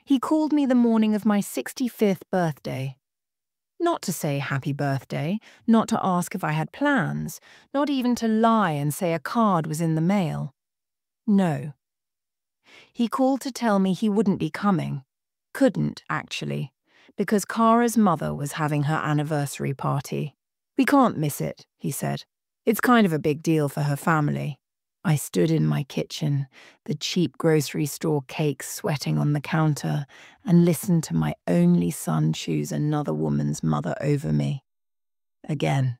He called me the morning of my 65th birthday. Not to say happy birthday, not to ask if I had plans, not even to lie and say a card was in the mail. No. He called to tell me he wouldn't be coming. Couldn't, actually, because Kara's mother was having her anniversary party. "We can't miss it," he said. "It's kind of a big deal for her family." I stood in my kitchen, the cheap grocery store cakes sweating on the counter, and listened to my only son choose another woman's mother over me. Again.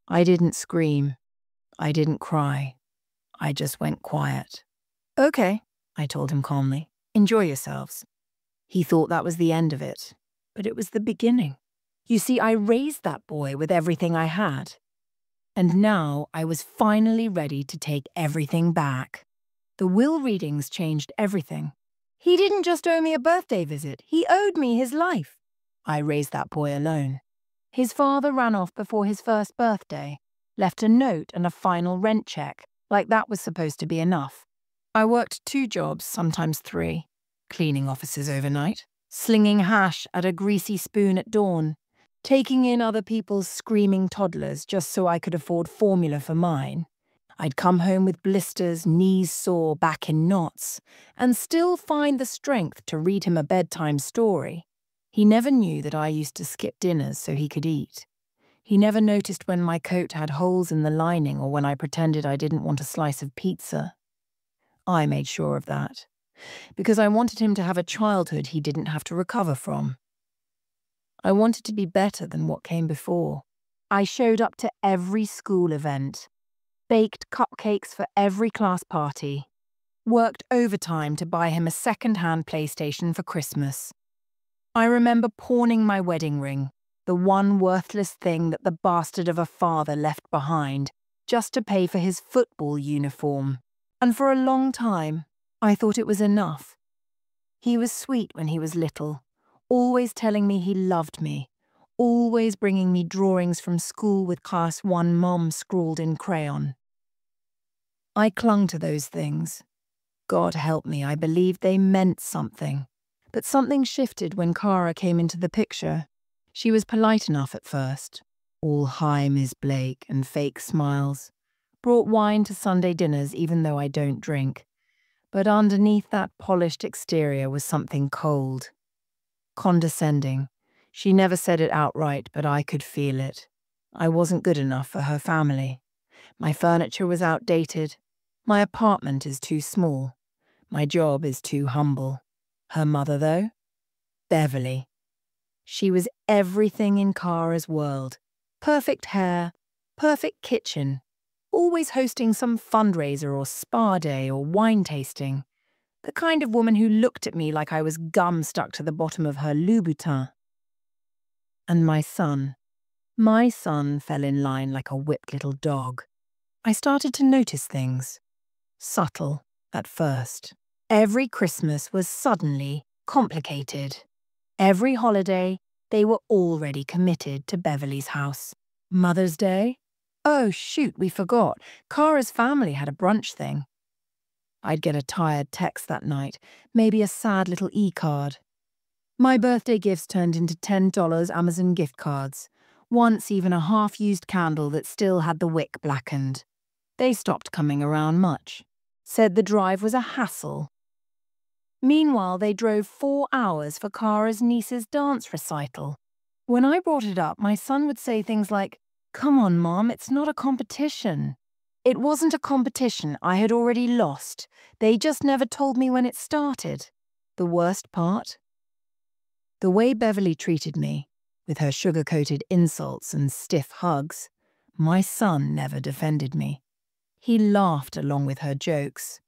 I didn't scream. I didn't cry. I just went quiet. "Okay," I told him calmly. "Enjoy yourselves." He thought that was the end of it, but it was the beginning. You see, I raised that boy with everything I had. And now I was finally ready to take everything back. The will readings changed everything. He didn't just owe me a birthday visit, he owed me his life. I raised that boy alone. His father ran off before his first birthday, left a note and a final rent check, like that was supposed to be enough. I worked 2 jobs, sometimes 3, cleaning offices overnight, slinging hash at a greasy spoon at dawn, taking in other people's screaming toddlers just so I could afford formula for mine. I'd come home with blisters, knees sore, back in knots, and still find the strength to read him a bedtime story. He never knew that I used to skip dinners so he could eat. He never noticed when my coat had holes in the lining or when I pretended I didn't want a slice of pizza. I made sure of that, because I wanted him to have a childhood he didn't have to recover from. I wanted to be better than what came before. I showed up to every school event, baked cupcakes for every class party, worked overtime to buy him a second-hand PlayStation for Christmas. I remember pawning my wedding ring, the one worthless thing that the bastard of a father left behind, just to pay for his football uniform. And for a long time, I thought it was enough. He was sweet when he was little, always telling me he loved me, always bringing me drawings from school with class 1 mom scrawled in crayon. I clung to those things. God help me, I believed they meant something. But something shifted when Kara came into the picture. She was polite enough at first, all "Hi, Miss Blake" and fake smiles. Brought wine to Sunday dinners even though I don't drink. But underneath that polished exterior was something cold. Condescending. She never said it outright, but I could feel it. I wasn't good enough for her family. My furniture was outdated. My apartment is too small. My job is too humble. Her mother, though? Beverly. She was everything in Kara's world. Perfect hair, perfect kitchen, always hosting some fundraiser or spa day or wine tasting. The kind of woman who looked at me like I was gum stuck to the bottom of her Louboutin. And my son fell in line like a whipped little dog. I started to notice things. Subtle, at first. Every Christmas was suddenly complicated. Every holiday, they were already committed to Beverly's house. Mother's Day? Oh, shoot, we forgot. Kara's family had a brunch thing. I'd get a tired text that night, maybe a sad little e-card. My birthday gifts turned into $10 Amazon gift cards, once even a half-used candle that still had the wick blackened. They stopped coming around much. Said the drive was a hassle. Meanwhile, they drove 4 hours for Kara's niece's dance recital. When I brought it up, my son would say things like, "Come on, Mom, it's not a competition." It wasn't a competition, I had already lost. They just never told me when it started. The worst part? The way Beverly treated me, with her sugar-coated insults and stiff hugs, my son never defended me. He laughed along with her jokes.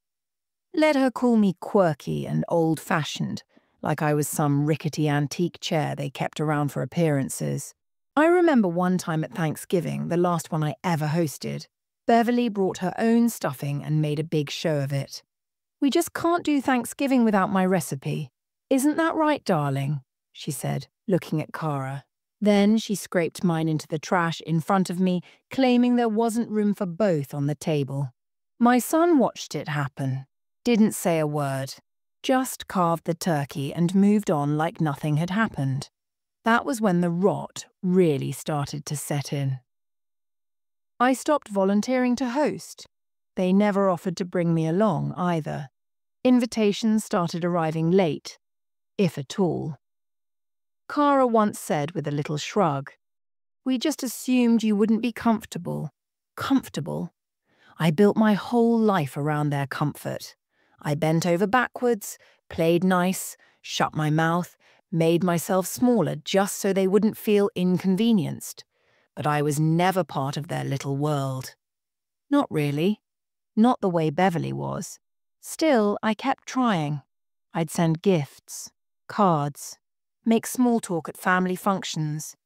Let her call me quirky and old-fashioned, like I was some rickety antique chair they kept around for appearances. I remember one time at Thanksgiving, the last one I ever hosted, Beverly brought her own stuffing and made a big show of it. "We just can't do Thanksgiving without my recipe. Isn't that right, darling?" she said, looking at Kara. Then she scraped mine into the trash in front of me, claiming there wasn't room for both on the table. My son watched it happen. Didn't say a word. Just carved the turkey and moved on like nothing had happened. That was when the rot really started to set in. I stopped volunteering to host. They never offered to bring me along either. Invitations started arriving late, if at all. Cara once said with a little shrug, "We just assumed you wouldn't be comfortable." Comfortable? I built my whole life around their comfort. I bent over backwards, played nice, shut my mouth, made myself smaller just so they wouldn't feel inconvenienced. But I was never part of their little world. Not really. Not the way Beverly was. Still, I kept trying. I'd send gifts, cards, make small talk at family functions,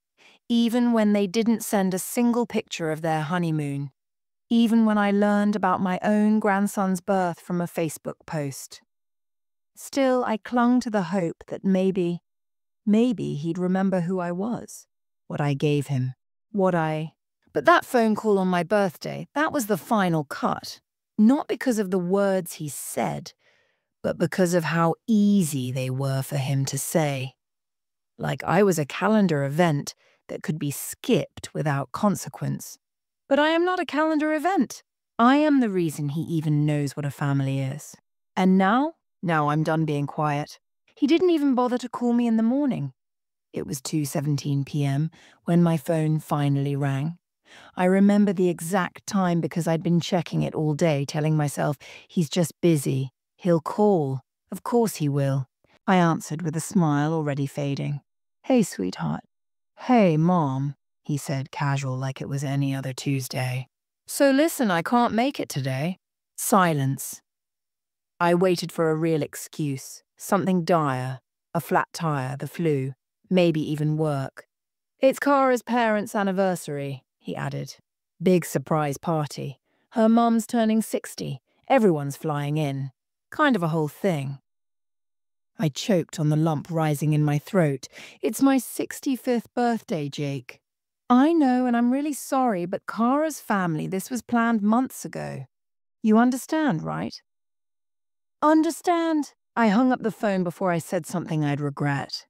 even when they didn't send a single picture of their honeymoon, even when I learned about my own grandson's birth from a Facebook post. Still, I clung to the hope that maybe he'd remember who I was, what I gave him, But that phone call on my birthday, that was the final cut. Not because of the words he said, but because of how easy they were for him to say. Like I was a calendar event that could be skipped without consequence. But I am not a calendar event. I am the reason he even knows what a family is. And now I'm done being quiet. He didn't even bother to call me in the morning. It was 2:17 p.m. when my phone finally rang. I remember the exact time because I'd been checking it all day, telling myself, he's just busy. He'll call. Of course he will. I answered with a smile already fading. "Hey, sweetheart." "Hey, Mom," he said, casual like it was any other Tuesday. "So listen, I can't make it today." Silence. I waited for a real excuse, something dire, a flat tire, the flu, maybe even work. "It's Cara's parents' anniversary," he added. "Big surprise party. Her mum's turning 60. Everyone's flying in. Kind of a whole thing." I choked on the lump rising in my throat. "It's my 65th birthday, Jake." "I know, and I'm really sorry, but Cara's family, this was planned months ago. You understand, right?" "Understand?" I hung up the phone before I said something I'd regret.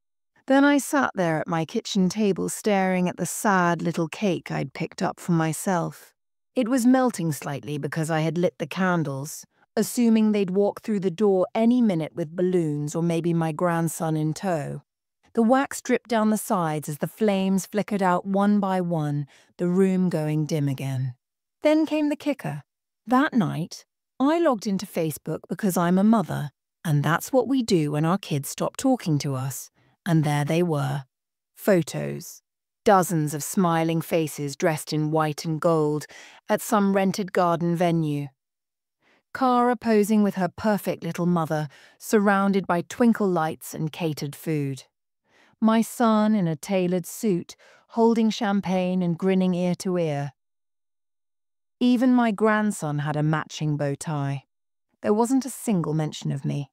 Then I sat there at my kitchen table staring at the sad little cake I'd picked up for myself. It was melting slightly because I had lit the candles, assuming they'd walk through the door any minute with balloons or maybe my grandson in tow. The wax dripped down the sides as the flames flickered out one by one, the room going dim again. Then came the kicker. That night, I logged into Facebook because I'm a mother, and that's what we do when our kids stop talking to us. And there they were. Photos. Dozens of smiling faces dressed in white and gold at some rented garden venue. Cara posing with her perfect little mother, surrounded by twinkle lights and catered food. My son in a tailored suit, holding champagne and grinning ear to ear. Even my grandson had a matching bow tie. There wasn't a single mention of me.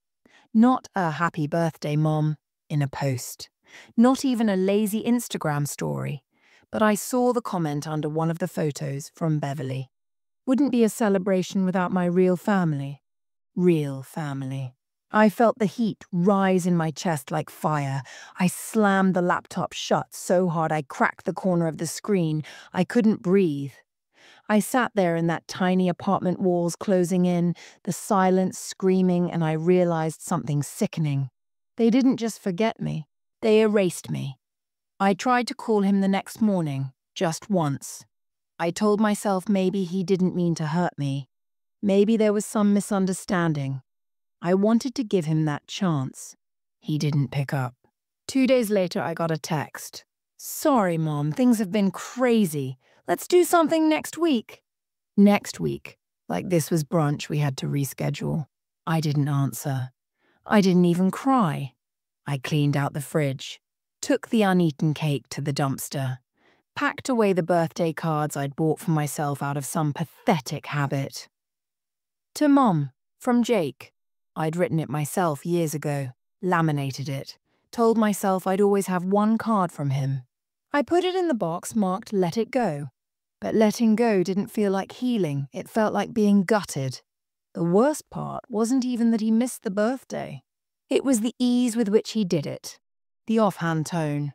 Not a "happy birthday, Mom" in a post. Not even a lazy Instagram story. But I saw the comment under one of the photos from Beverly. "Wouldn't be a celebration without my real family." Real family. I felt the heat rise in my chest like fire. I slammed the laptop shut so hard I cracked the corner of the screen. I couldn't breathe. I sat there in that tiny apartment walls closing in, the silence screaming, and I realized something sickening. They didn't just forget me. They erased me. I tried to call him the next morning, just once. I told myself maybe he didn't mean to hurt me. Maybe there was some misunderstanding. I wanted to give him that chance. He didn't pick up. 2 days later, I got a text. "Sorry, Mom, things have been crazy. Let's do something next week." Next week, like this was brunch we had to reschedule. I didn't answer. I didn't even cry. I cleaned out the fridge, took the uneaten cake to the dumpster, packed away the birthday cards I'd bought for myself out of some pathetic habit. "To Mom, from Jake." I'd written it myself years ago, laminated it, told myself I'd always have one card from him. I put it in the box marked "Let It Go." But letting go didn't feel like healing, it felt like being gutted. The worst part wasn't even that he missed the birthday. It was the ease with which he did it, the offhand tone,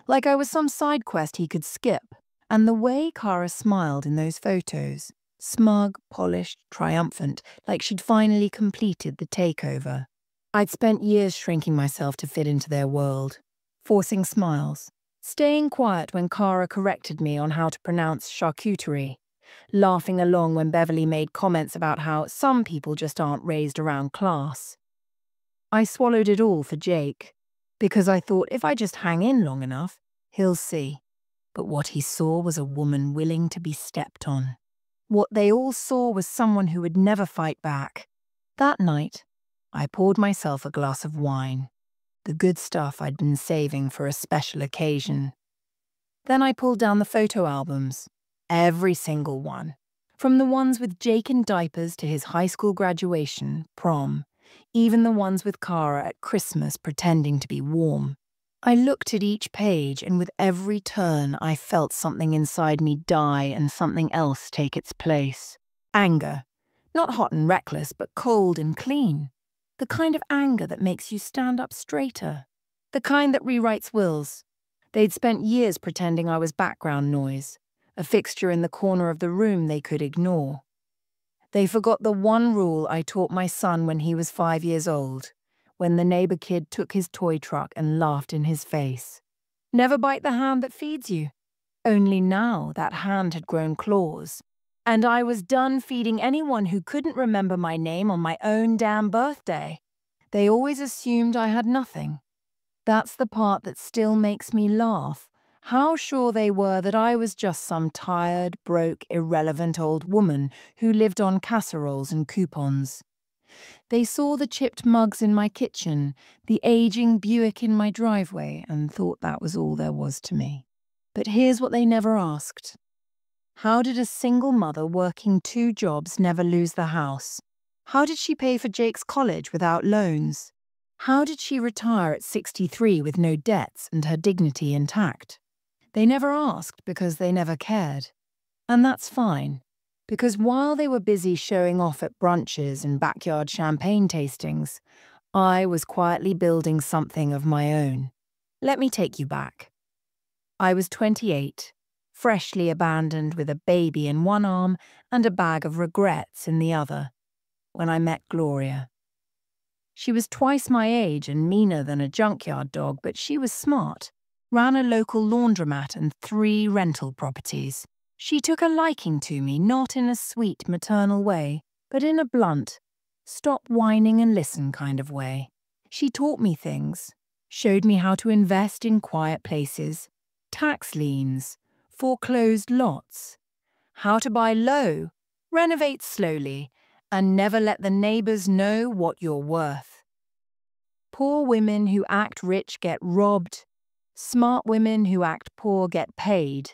like I was some side quest he could skip, and the way Kara smiled in those photos, smug, polished, triumphant, like she'd finally completed the takeover. I'd spent years shrinking myself to fit into their world, forcing smiles, staying quiet when Kara corrected me on how to pronounce charcuterie, laughing along when Beverly made comments about how some people just aren't raised around class. I swallowed it all for Jake, because I thought if I just hang in long enough, he'll see. But what he saw was a woman willing to be stepped on. What they all saw was someone who would never fight back. That night, I poured myself a glass of wine, the good stuff I'd been saving for a special occasion. Then I pulled down the photo albums, every single one, from the ones with Jake in diapers to his high school graduation, prom, even the ones with Kara at Christmas pretending to be warm. I looked at each page, and with every turn I felt something inside me die and something else take its place. Anger. Not hot and reckless, but cold and clean. The kind of anger that makes you stand up straighter. The kind that rewrites wills. They'd spent years pretending I was background noise, a fixture in the corner of the room they could ignore. They forgot the one rule I taught my son when he was 5 years old, when the neighbor kid took his toy truck and laughed in his face. Never bite the hand that feeds you. Only now that hand had grown claws, and I was done feeding anyone who couldn't remember my name on my own damn birthday. They always assumed I had nothing. That's the part that still makes me laugh. How sure they were that I was just some tired, broke, irrelevant old woman who lived on casseroles and coupons. They saw the chipped mugs in my kitchen, the aging Buick in my driveway, and thought that was all there was to me. But here's what they never asked. How did a single mother working 2 jobs never lose the house? How did she pay for Jake's college without loans? How did she retire at 63 with no debts and her dignity intact? They never asked because they never cared. And that's fine, because while they were busy showing off at brunches and backyard champagne tastings, I was quietly building something of my own. Let me take you back. I was 28, freshly abandoned with a baby in one arm and a bag of regrets in the other, when I met Gloria. She was twice my age and meaner than a junkyard dog, but she was smart, ran a local laundromat and 3 rental properties. She took a liking to me, not in a sweet maternal way, but in a blunt, stop whining and listen kind of way. She taught me things, showed me how to invest in quiet places, tax liens, foreclosed lots, how to buy low, renovate slowly, and never let the neighbors know what you're worth. Poor women who act rich get robbed. Smart women who act poor get paid.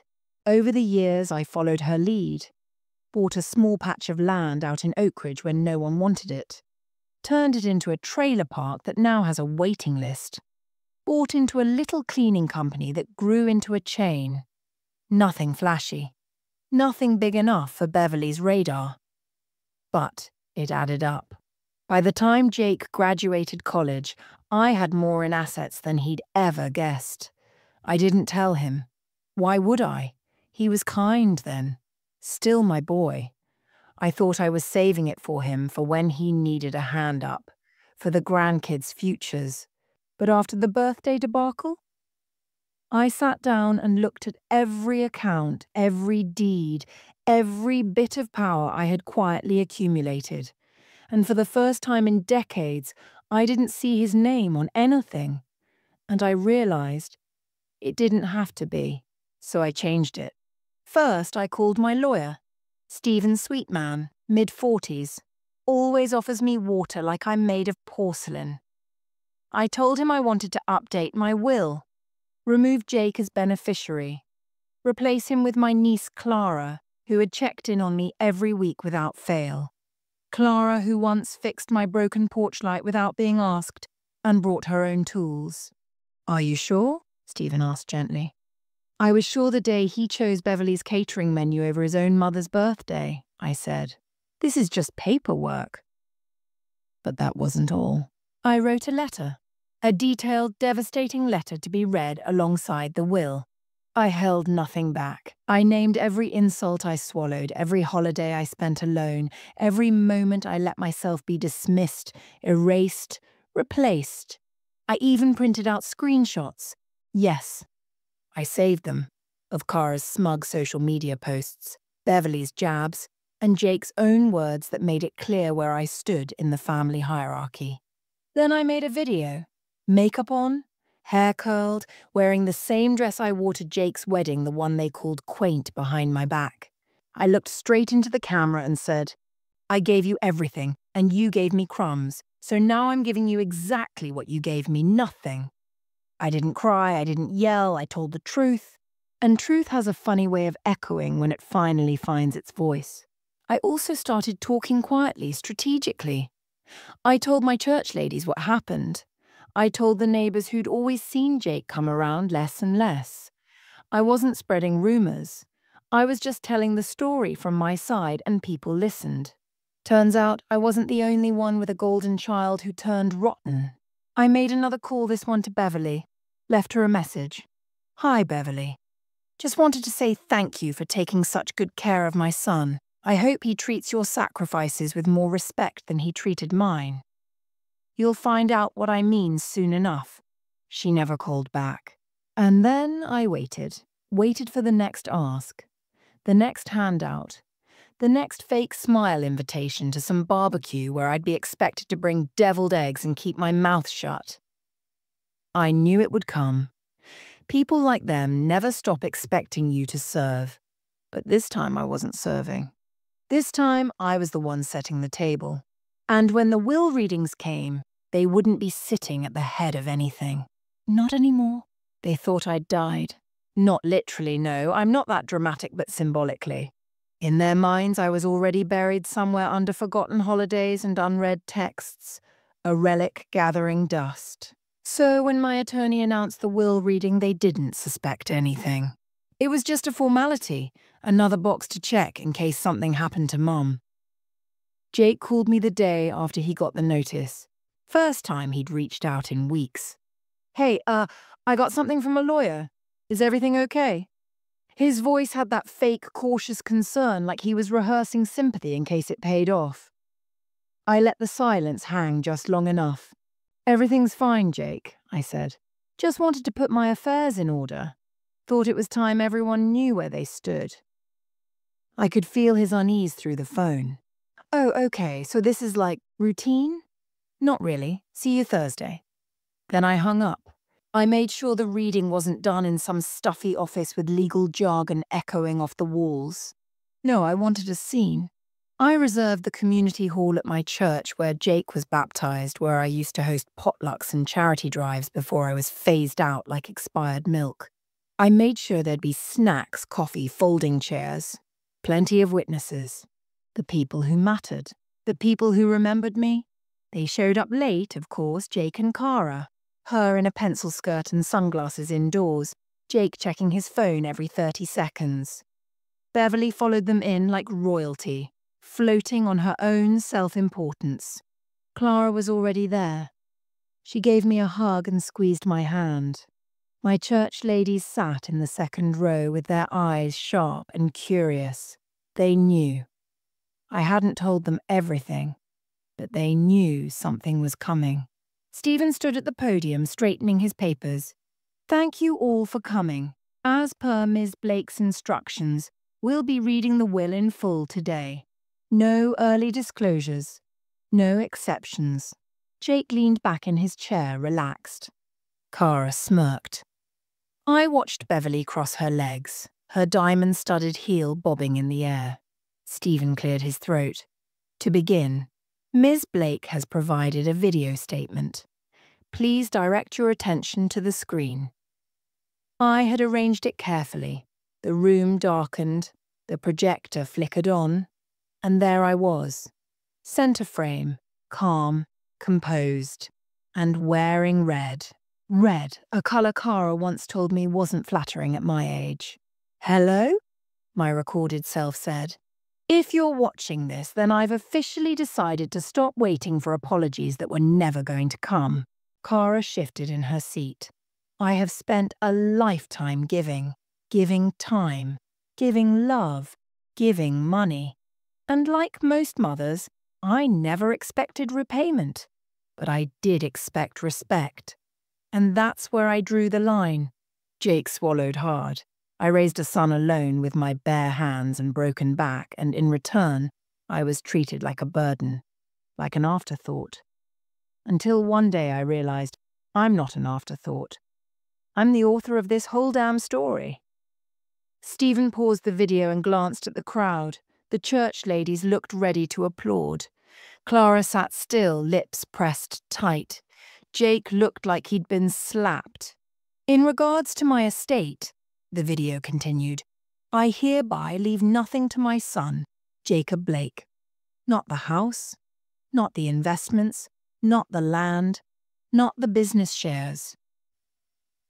Over the years, I followed her lead. Bought a small patch of land out in Oakridge when no one wanted it. Turned it into a trailer park that now has a waiting list. Bought into a little cleaning company that grew into a chain. Nothing flashy. Nothing big enough for Beverly's radar. But it added up. By the time Jake graduated college, I had more in assets than he'd ever guessed. I didn't tell him. Why would I? He was kind then. Still my boy. I thought I was saving it for him for when he needed a hand up, for the grandkids' futures. But after the birthday debacle, I sat down and looked at every account, every deed, every bit of power I had quietly accumulated. And for the first time in decades, I didn't see his name on anything. And I realized it didn't have to be, so I changed it. First, I called my lawyer, Stephen Sweetman, mid-40s, always offers me water like I'm made of porcelain. I told him I wanted to update my will, remove Jake as beneficiary, replace him with my niece Clara, who had checked in on me every week without fail. Clara, who once fixed my broken porch light without being asked and brought her own tools. Are you sure? Stephen asked gently. I was sure the day he chose Beverly's catering menu over his own mother's birthday, I said. This is just paperwork. But that wasn't all. I wrote a letter. A detailed, devastating letter to be read alongside the will. I held nothing back. I named every insult I swallowed, every holiday I spent alone, every moment I let myself be dismissed, erased, replaced. I even printed out screenshots. Yes, I saved them. Of Kara's smug social media posts, Beverly's jabs, and Jake's own words that made it clear where I stood in the family hierarchy. Then I made a video. Makeup on, hair curled, wearing the same dress I wore to Jake's wedding, the one they called quaint behind my back. I looked straight into the camera and said, I gave you everything, and you gave me crumbs, so now I'm giving you exactly what you gave me, nothing. I didn't cry, I didn't yell, I told the truth. And truth has a funny way of echoing when it finally finds its voice. I also started talking quietly, strategically. I told my church ladies what happened. I told the neighbours who'd always seen Jake come around less and less. I wasn't spreading rumours. I was just telling the story from my side and people listened. Turns out I wasn't the only one with a golden child who turned rotten. I made another call, this one to Beverly. Left her a message. Hi, Beverly. Just wanted to say thank you for taking such good care of my son. I hope he treats your sacrifices with more respect than he treated mine. You'll find out what I mean soon enough. She never called back. And then I waited for the next ask, the next handout, the next fake smile invitation to some barbecue where I'd be expected to bring deviled eggs and keep my mouth shut. I knew it would come. People like them never stop expecting you to serve. But this time I wasn't serving. This time I was the one setting the table. And when the will readings came, they wouldn't be sitting at the head of anything. Not anymore. They thought I'd died. Not literally, no, I'm not that dramatic, but symbolically. In their minds, I was already buried somewhere under forgotten holidays and unread texts, a relic gathering dust. So when my attorney announced the will reading, they didn't suspect anything. It was just a formality, another box to check in case something happened to Mum. Jake called me the day after he got the notice. First time he'd reached out in weeks. Hey, I got something from a lawyer. Is everything okay? His voice had that fake, cautious concern, like he was rehearsing sympathy in case it paid off. I let the silence hang just long enough. Everything's fine, Jake, I said. Just wanted to put my affairs in order. Thought it was time everyone knew where they stood. I could feel his unease through the phone. Oh, okay, so this is like routine? Not really. See you Thursday. Then I hung up. I made sure the reading wasn't done in some stuffy office with legal jargon echoing off the walls. No, I wanted a scene. I reserved the community hall at my church where Jake was baptized, where I used to host potlucks and charity drives before I was phased out like expired milk. I made sure there'd be snacks, coffee, folding chairs. Plenty of witnesses. The people who mattered. The people who remembered me. They showed up late, of course, Jake and Kara. Her in a pencil skirt and sunglasses indoors, Jake checking his phone every 30 seconds. Beverly followed them in like royalty, floating on her own self-importance. Clara was already there. She gave me a hug and squeezed my hand. My church ladies sat in the second row with their eyes sharp and curious. They knew. I hadn't told them everything, but they knew something was coming. Stephen stood at the podium, straightening his papers. Thank you all for coming. As per Ms. Blake's instructions, we'll be reading the will in full today. No early disclosures. No exceptions. Jake leaned back in his chair, relaxed. Kara smirked. I watched Beverly cross her legs, her diamond-studded heel bobbing in the air. Stephen cleared his throat. To begin, Ms. Blake has provided a video statement. Please direct your attention to the screen. I had arranged it carefully. The room darkened, the projector flickered on, and there I was. Center frame, calm, composed, and wearing red. Red, a colour Kara once told me wasn't flattering at my age. Hello? My recorded self said. If you're watching this, then I've officially decided to stop waiting for apologies that were never going to come. Cara shifted in her seat. I have spent a lifetime giving time, giving love, giving money. And like most mothers, I never expected repayment. But I did expect respect. And that's where I drew the line. Jake swallowed hard. I raised a son alone with my bare hands and broken back, and in return, I was treated like a burden, like an afterthought. Until one day I realized I'm not an afterthought. I'm the author of this whole damn story. Stephen paused the video and glanced at the crowd. The church ladies looked ready to applaud. Clara sat still, lips pressed tight. Jake looked like he'd been slapped. In regards to my estate, the video continued, I hereby leave nothing to my son, Jacob Blake. Not the house, not the investments, not the land, not the business shares.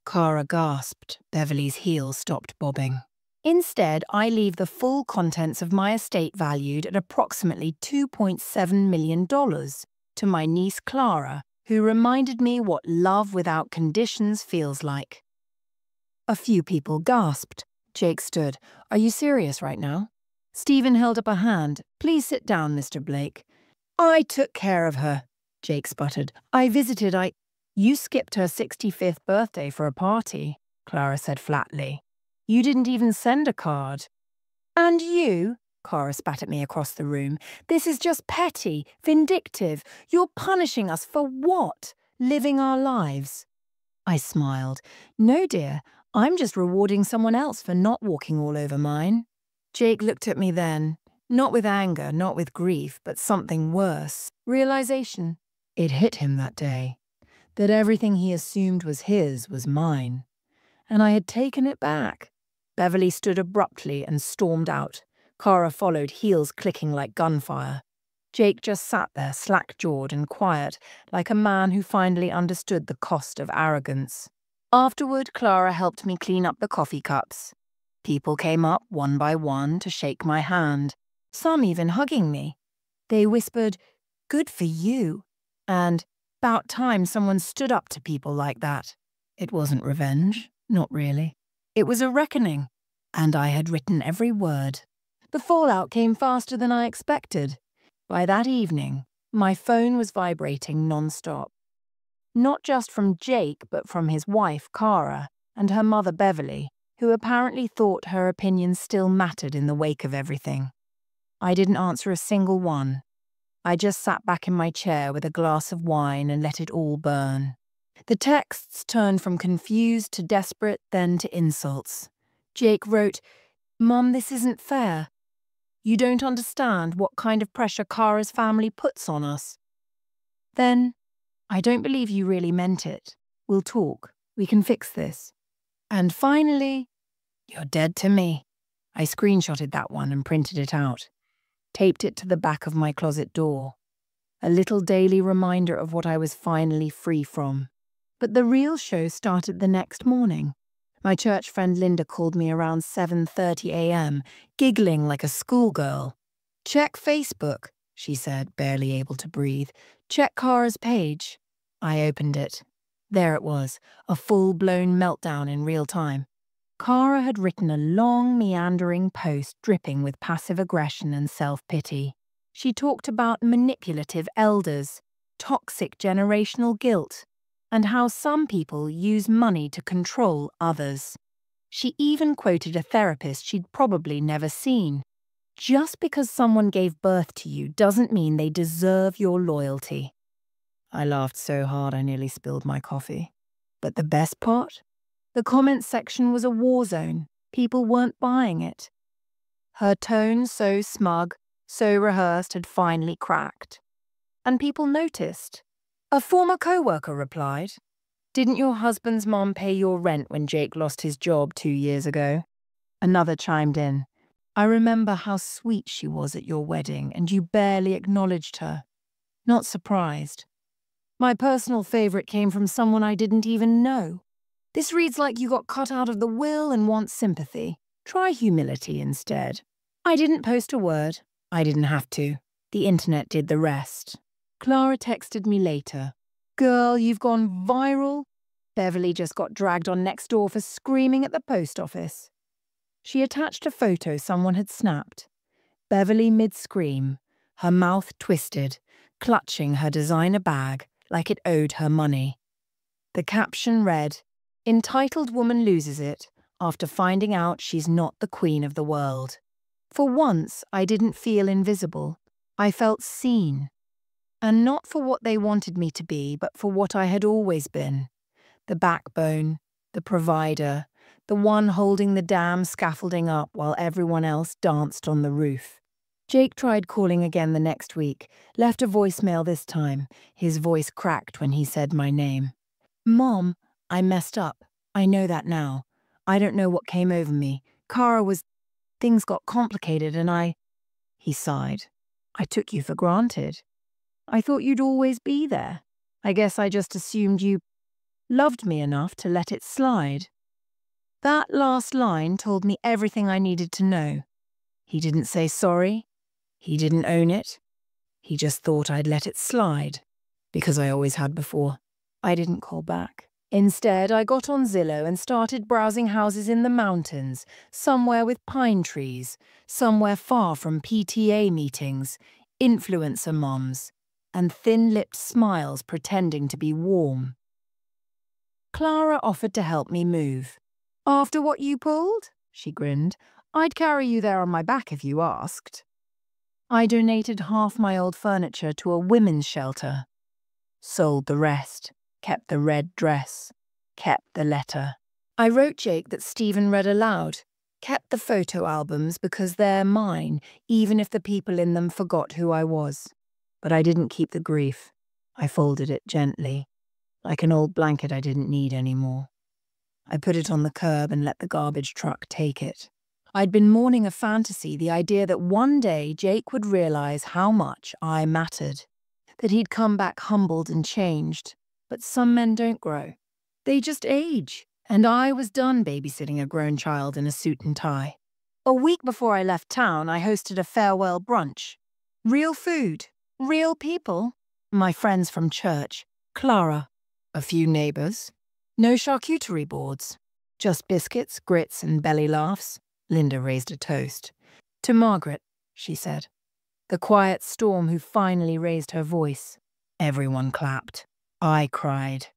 Cara gasped. Beverly's heels stopped bobbing. Instead, I leave the full contents of my estate valued at approximately $2.7 million to my niece Clara, who reminded me what love without conditions feels like. A few people gasped. Jake stood. Are you serious right now? Stephen held up a hand. Please sit down, Mr. Blake. I took care of her, Jake sputtered. You skipped her 65th birthday for a party, Clara said flatly. You didn't even send a card. And you, Cara spat at me across the room, this is just petty, vindictive. You're punishing us for what? Living our lives. I smiled. No, dear, I'm just rewarding someone else for not walking all over mine. Jake looked at me then, not with anger, not with grief, but something worse. Realization. It hit him that day. That everything he assumed was his was mine. And I had taken it back. Beverly stood abruptly and stormed out. Cara followed, heels clicking like gunfire. Jake just sat there, slack-jawed and quiet, like a man who finally understood the cost of arrogance. Afterward, Clara helped me clean up the coffee cups. People came up one by one to shake my hand, some even hugging me. They whispered, "Good for you," and "About time someone stood up to people like that." It wasn't revenge, not really. It was a reckoning, and I had written every word. The fallout came faster than I expected. By that evening, my phone was vibrating non-stop. Not just from Jake, but from his wife, Cara, and her mother, Beverly, who apparently thought her opinion still mattered in the wake of everything. I didn't answer a single one. I just sat back in my chair with a glass of wine and let it all burn. The texts turned from confused to desperate, then to insults. Jake wrote, "Mum, this isn't fair. You don't understand what kind of pressure Cara's family puts on us." Then, "I don't believe you really meant it. We'll talk. We can fix this." And finally, "You're dead to me." I screenshotted that one and printed it out. Taped it to the back of my closet door. A little daily reminder of what I was finally free from. But the real show started the next morning. My church friend Linda called me around 7:30 a.m., giggling like a schoolgirl. "Check Facebook," she said, barely able to breathe. "Check Cara's page." I opened it. There it was, a full-blown meltdown in real time. Cara had written a long, meandering post dripping with passive aggression and self-pity. She talked about manipulative elders, toxic generational guilt, and how some people use money to control others. She even quoted a therapist she'd probably never seen. Just because someone gave birth to you doesn't mean they deserve your loyalty. I laughed so hard I nearly spilled my coffee. But the best part? The comments section was a war zone. People weren't buying it. Her tone, so smug, so rehearsed, had finally cracked. And people noticed. A former co-worker replied, "Didn't your husband's mom pay your rent when Jake lost his job 2 years ago?" Another chimed in, "I remember how sweet she was at your wedding and you barely acknowledged her." Not surprised. My personal favorite came from someone I didn't even know. "This reads like you got cut out of the will and want sympathy. Try humility instead." I didn't post a word. I didn't have to. The internet did the rest. Clara texted me later. Girl, you've gone viral. Beverly just got dragged on Nextdoor for screaming at the post office. She attached a photo someone had snapped. Beverly mid-scream, her mouth twisted, clutching her designer bag like it owed her money. The caption read, "Entitled woman loses it after finding out she's not the queen of the world." For once, I didn't feel invisible. I felt seen. And not for what they wanted me to be, but for what I had always been. The backbone, the provider, the one holding the damn scaffolding up while everyone else danced on the roof. Jake tried calling again the next week, left a voicemail this time. His voice cracked when he said my name. Mom, I messed up. I know that now. I don't know what came over me. Things got complicated and He sighed. I took you for granted. I thought you'd always be there. I guess I just assumed you loved me enough to let it slide. That last line told me everything I needed to know. He didn't say sorry. He didn't own it. He just thought I'd let it slide, because I always had before. I didn't call back. Instead, I got on Zillow and started browsing houses in the mountains, somewhere with pine trees, somewhere far from PTA meetings, influencer moms, and thin-lipped smiles pretending to be warm. Clara offered to help me move. After what you pulled, she grinned, I'd carry you there on my back if you asked. I donated half my old furniture to a women's shelter. Sold the rest, kept the red dress, kept the letter. I wrote Jake that Stephen read aloud, kept the photo albums because they're mine, even if the people in them forgot who I was. But I didn't keep the grief. I folded it gently, like an old blanket I didn't need anymore. I put it on the curb and let the garbage truck take it. I'd been mourning a fantasy, the idea that one day Jake would realize how much I mattered, that he'd come back humbled and changed. But some men don't grow. They just age. And I was done babysitting a grown child in a suit and tie. A week before I left town, I hosted a farewell brunch. Real food, real people. My friends from church, Clara, a few neighbors. No charcuterie boards, just biscuits, grits, and belly laughs. Linda raised a toast. To Margaret, she said. The quiet storm who finally raised her voice. Everyone clapped. I cried.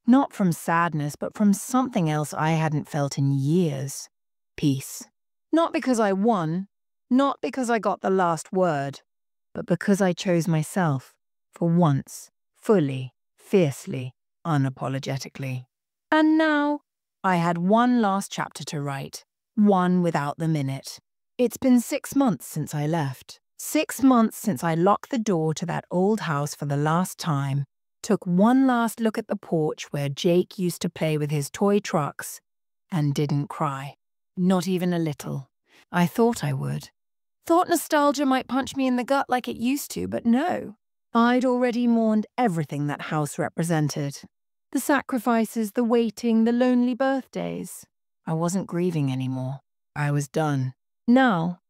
Not from sadness, but from something else I hadn't felt in years. Peace. Not because I won, not because I got the last word, but because I chose myself, for once, fully, fiercely, unapologetically. And now, I had one last chapter to write, one without the minute. It's been 6 months since I left. 6 months since I locked the door to that old house for the last time, took one last look at the porch where Jake used to play with his toy trucks, and didn't cry. Not even a little. I thought I would. Thought nostalgia might punch me in the gut like it used to, but no. I'd already mourned everything that house represented. The sacrifices, the waiting, the lonely birthdays. I wasn't grieving anymore. I was done. Now,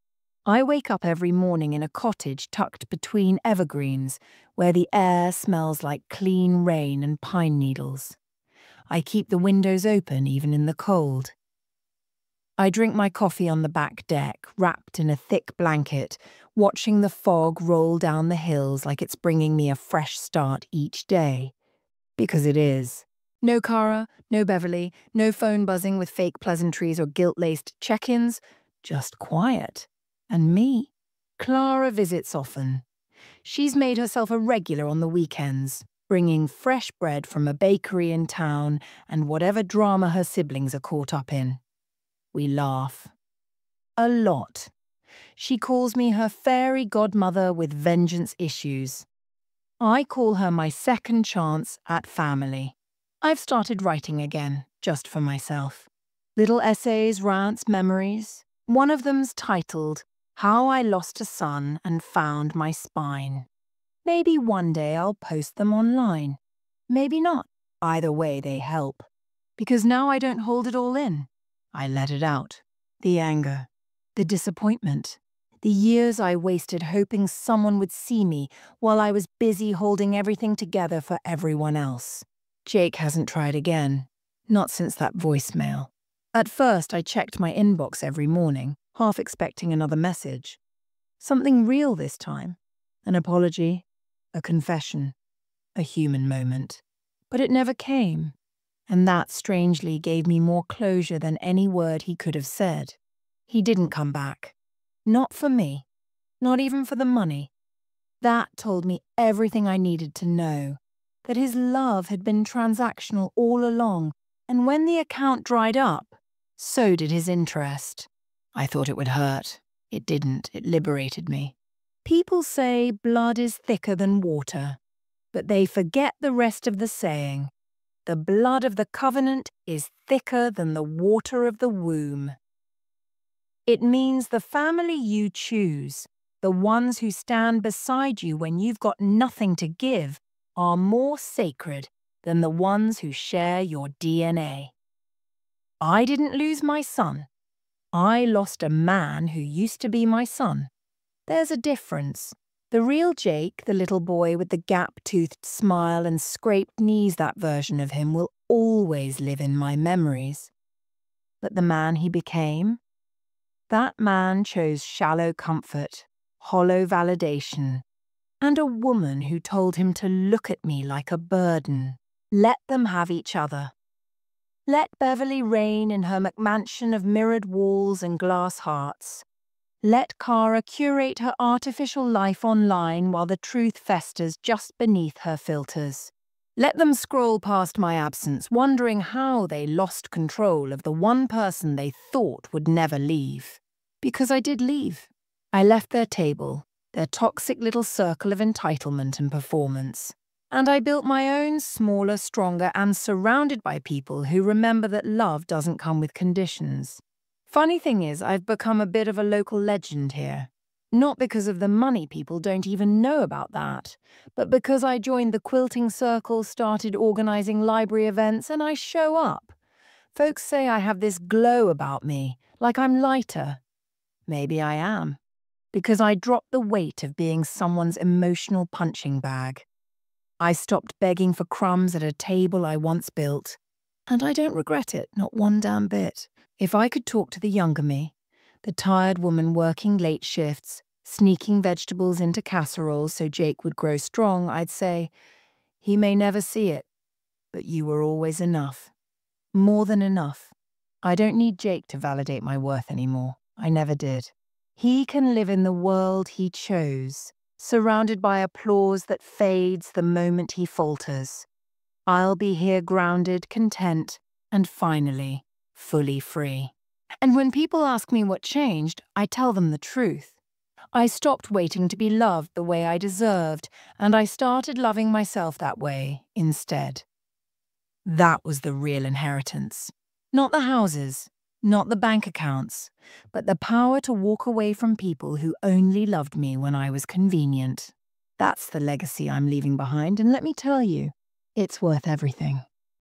I wake up every morning in a cottage tucked between evergreens, where the air smells like clean rain and pine needles. I keep the windows open even in the cold. I drink my coffee on the back deck, wrapped in a thick blanket, watching the fog roll down the hills like it's bringing me a fresh start each day. Because it is. No Cara, no Beverly, no phone buzzing with fake pleasantries or guilt-laced check-ins, just quiet. And me? Clara visits often. She's made herself a regular on the weekends, bringing fresh bread from a bakery in town and whatever drama her siblings are caught up in. We laugh. A lot. She calls me her fairy godmother with vengeance issues. I call her my second chance at family. I've started writing again, just for myself. Little essays, rants, memories. One of them's titled, How I Lost a Son and Found My Spine. Maybe one day I'll post them online. Maybe not. Either way, they help. Because now I don't hold it all in. I let it out. The anger. The disappointment. The years I wasted hoping someone would see me while I was busy holding everything together for everyone else. Jake hasn't tried again. Not since that voicemail. At first, I checked my inbox every morning, half expecting another message. Something real this time. An apology, a confession, a human moment. But it never came. And that strangely gave me more closure than any word he could have said. He didn't come back. Not for me. Not even for the money. That told me everything I needed to know. That his love had been transactional all along, and when the account dried up, so did his interest. I thought it would hurt. It didn't. It liberated me. People say blood is thicker than water, but they forget the rest of the saying. The blood of the covenant is thicker than the water of the womb. It means the family you choose, the ones who stand beside you when you've got nothing to give, are more sacred than the ones who share your DNA. I didn't lose my son. I lost a man who used to be my son. There's a difference. The real Jake, the little boy with the gap-toothed smile and scraped knees, that version of him will always live in my memories. But the man he became? That man chose shallow comfort, hollow validation, and a woman who told him to look at me like a burden. Let them have each other. Let Beverly reign in her McMansion of mirrored walls and glass hearts. Let Kara curate her artificial life online while the truth festers just beneath her filters. Let them scroll past my absence, wondering how they lost control of the one person they thought would never leave. Because I did leave. I left their table, their toxic little circle of entitlement and performance. And I built my own smaller, stronger, and surrounded by people who remember that love doesn't come with conditions. Funny thing is, I've become a bit of a local legend here. Not because of the money, people don't even know about that, but because I joined the quilting circle, started organizing library events, and I show up. Folks say I have this glow about me, like I'm lighter. Maybe I am, because I dropped the weight of being someone's emotional punching bag. I stopped begging for crumbs at a table I once built, and I don't regret it, not one damn bit. If I could talk to the younger me, the tired woman working late shifts, sneaking vegetables into casseroles so Jake would grow strong, I'd say, he may never see it, but you were always enough. More than enough. I don't need Jake to validate my worth anymore. I never did. He can live in the world he chose, surrounded by applause that fades the moment he falters. I'll be here grounded, content, and finally, fully free. And when people ask me what changed, I tell them the truth. I stopped waiting to be loved the way I deserved, and I started loving myself that way instead. That was the real inheritance. Not the houses, not the bank accounts, but the power to walk away from people who only loved me when I was convenient. That's the legacy I'm leaving behind, and let me tell you, it's worth everything.